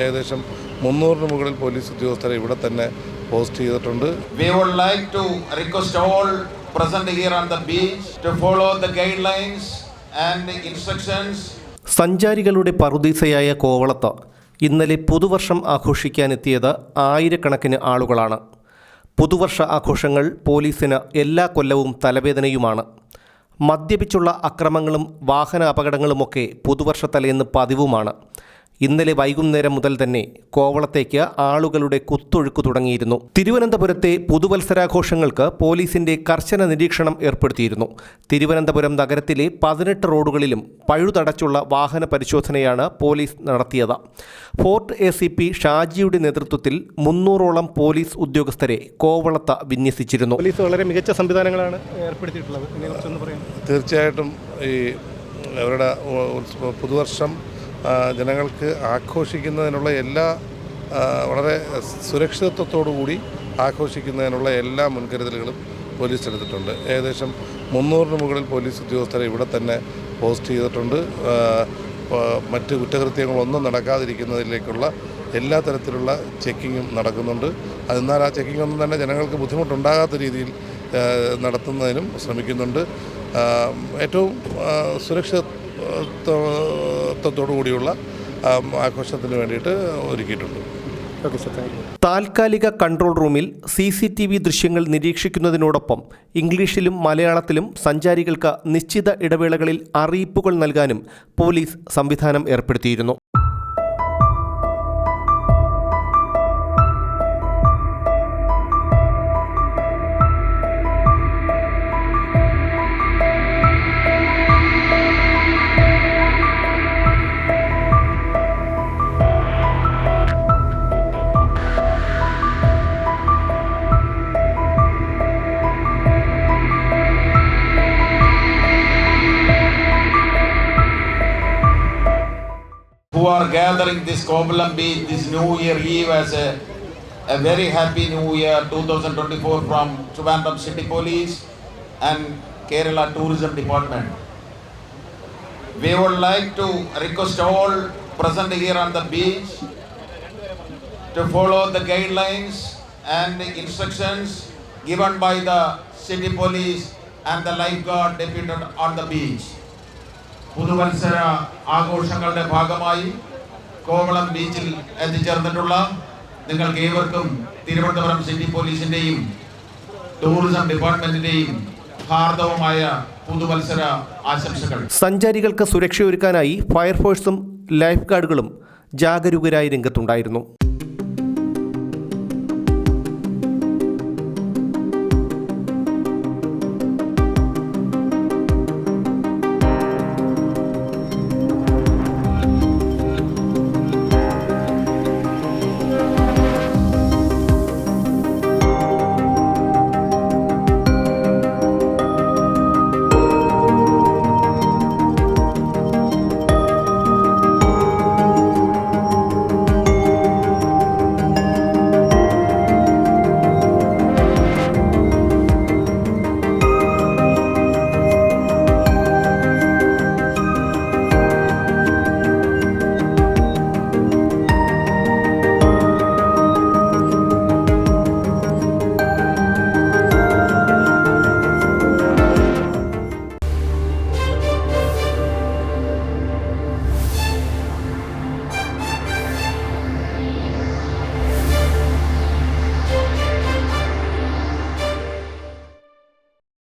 ഏകദേശം 300-ന് മുകളിൽ പോലീസ് ഉദ്യോഗസ്ഥരെ ഇവിടെ തന്നെ പോസ്റ്റ് ചെയ്തിട്ടുണ്ട്. We would like to request all present here on the beach to follow the guidelines and instructions. സഞ്ചാരികളുടെ പറുദീസയായ കോവളത്ത് ഇന്നലെ പുതുവർഷം ആഘോഷിക്കാനെത്തിയത് ആയിരക്കണക്കിന് ആളുകളാണ്. പുതുവർഷ ആഘോഷങ്ങൾ പോലീസിന് എല്ലാ കൊല്ലവും തലവേദനയുമാണ്. മദ്യപിച്ചുള്ള അക്രമങ്ങളും വാഹന അപകടങ്ങളുമൊക്കെ പുതുവർഷത്തലേന്ന് പതിവുമാണ്. ഇന്നലെ വൈകുന്നേരം മുതൽ തന്നെ കോവളത്തേക്ക് ആളുകളുടെ കുത്തൊഴുക്ക് തുടങ്ങിയിരുന്നു. തിരുവനന്തപുരത്തെ പുതുവത്സരാഘോഷങ്ങൾക്ക് പോലീസിന്റെ കർശന നിരീക്ഷണം ഏർപ്പെടുത്തിയിരുന്നു. തിരുവനന്തപുരം നഗരത്തിലെ 18 റോഡുകളിലും പഴുതടച്ചുള്ള വാഹന പരിശോധനയാണ് പോലീസ് നടത്തിയത്. ഫോർട്ട് ACP ഷാജിയുടെ നേതൃത്വത്തിൽ 300ഓളം പോലീസ് ഉദ്യോഗസ്ഥരെ കോവളത്ത് വിന്യസിച്ചിരുന്നു. പോലീസ് വളരെ മികച്ച സംവിധാനങ്ങളാണ് ഏർപ്പെടുത്തിയിട്ടുള്ളത്. ഇതിനെക്കുറിച്ചൊന്ന് പറയാം. തീർച്ചയായിട്ടും ഈ അവരുടെ പുതുവർഷം ജനങ്ങൾക്ക് ആഘോഷിക്കുന്നതിനുള്ള എല്ലാ വളരെ സുരക്ഷിതത്വത്തോടുകൂടി ആഘോഷിക്കുന്നതിനുള്ള എല്ലാ മുൻകരുതലുകളും പോലീസ് എടുത്തിട്ടുണ്ട്. ഏകദേശം 300-ന് മുകളിൽ പോലീസ് ഉദ്യോഗസ്ഥരെ ഇവിടെ തന്നെ പോസ്റ്റ് ചെയ്തിട്ടുണ്ട്. മറ്റ് കുറ്റകൃത്യങ്ങളൊന്നും നടക്കാതിരിക്കുന്നതിലേക്കുള്ള എല്ലാ തരത്തിലുള്ള ചെക്കിങ്ങും നടക്കുന്നുണ്ട്. എന്നാൽ ആ ചെക്കിങ്ങൊന്നും തന്നെ ജനങ്ങൾക്ക് ബുദ്ധിമുട്ടുണ്ടാകാത്ത രീതിയിൽ നടത്തുന്നതിനും ശ്രമിക്കുന്നുണ്ട്. ഏറ്റവും സുരക്ഷിതത്വത്തോടുകൂടിയുള്ള ആഘോഷത്തിന് വേണ്ടിയിട്ട് ഒരുക്കിയിട്ടുണ്ട്. താൽക്കാലിക കൺട്രോൾ റൂമിൽ CCTV ദൃശ്യങ്ങൾ നിരീക്ഷിക്കുന്നതിനോടൊപ്പം ഇംഗ്ലീഷിലും മലയാളത്തിലും സഞ്ചാരികൾക്ക് നിശ്ചിത ഇടവേളകളിൽ അറിയിപ്പുകൾ നൽകാനും പോലീസ് സംവിധാനം ഏർപ്പെടുത്തിയിരുന്നു. Who are gathering this Kovalam Beach this New Year Eve as a very happy New Year 2024 from Trivandrum City Police and Kerala Tourism Department. We would like to request all present here on the beach to follow the guidelines and the instructions given by the City Police and the lifeguard deputed on the beach. പുതുവത്സര ആഘോഷങ്ങളുടെ ഭാഗമായി കോവളം ബീച്ചിൽ എത്തിച്ചേർന്നിട്ടുള്ള നിങ്ങൾക്ക് ഏവർക്കും Thiruvananthapuram city പോലീസിന്റെയും tourism ഡിപ്പാർട്ട്മെന്റിന്റെയും ഹാർദവമായ പുതുവത്സര ആശംസകൾ. സഞ്ചാരികൾക്ക് സുരക്ഷയൊരുക്കാനായി ഫയർഫോഴ്സും ലൈഫ് ഗാർഡുകളും ജാഗരൂകരായി രംഗത്തുണ്ടായിരുന്നു.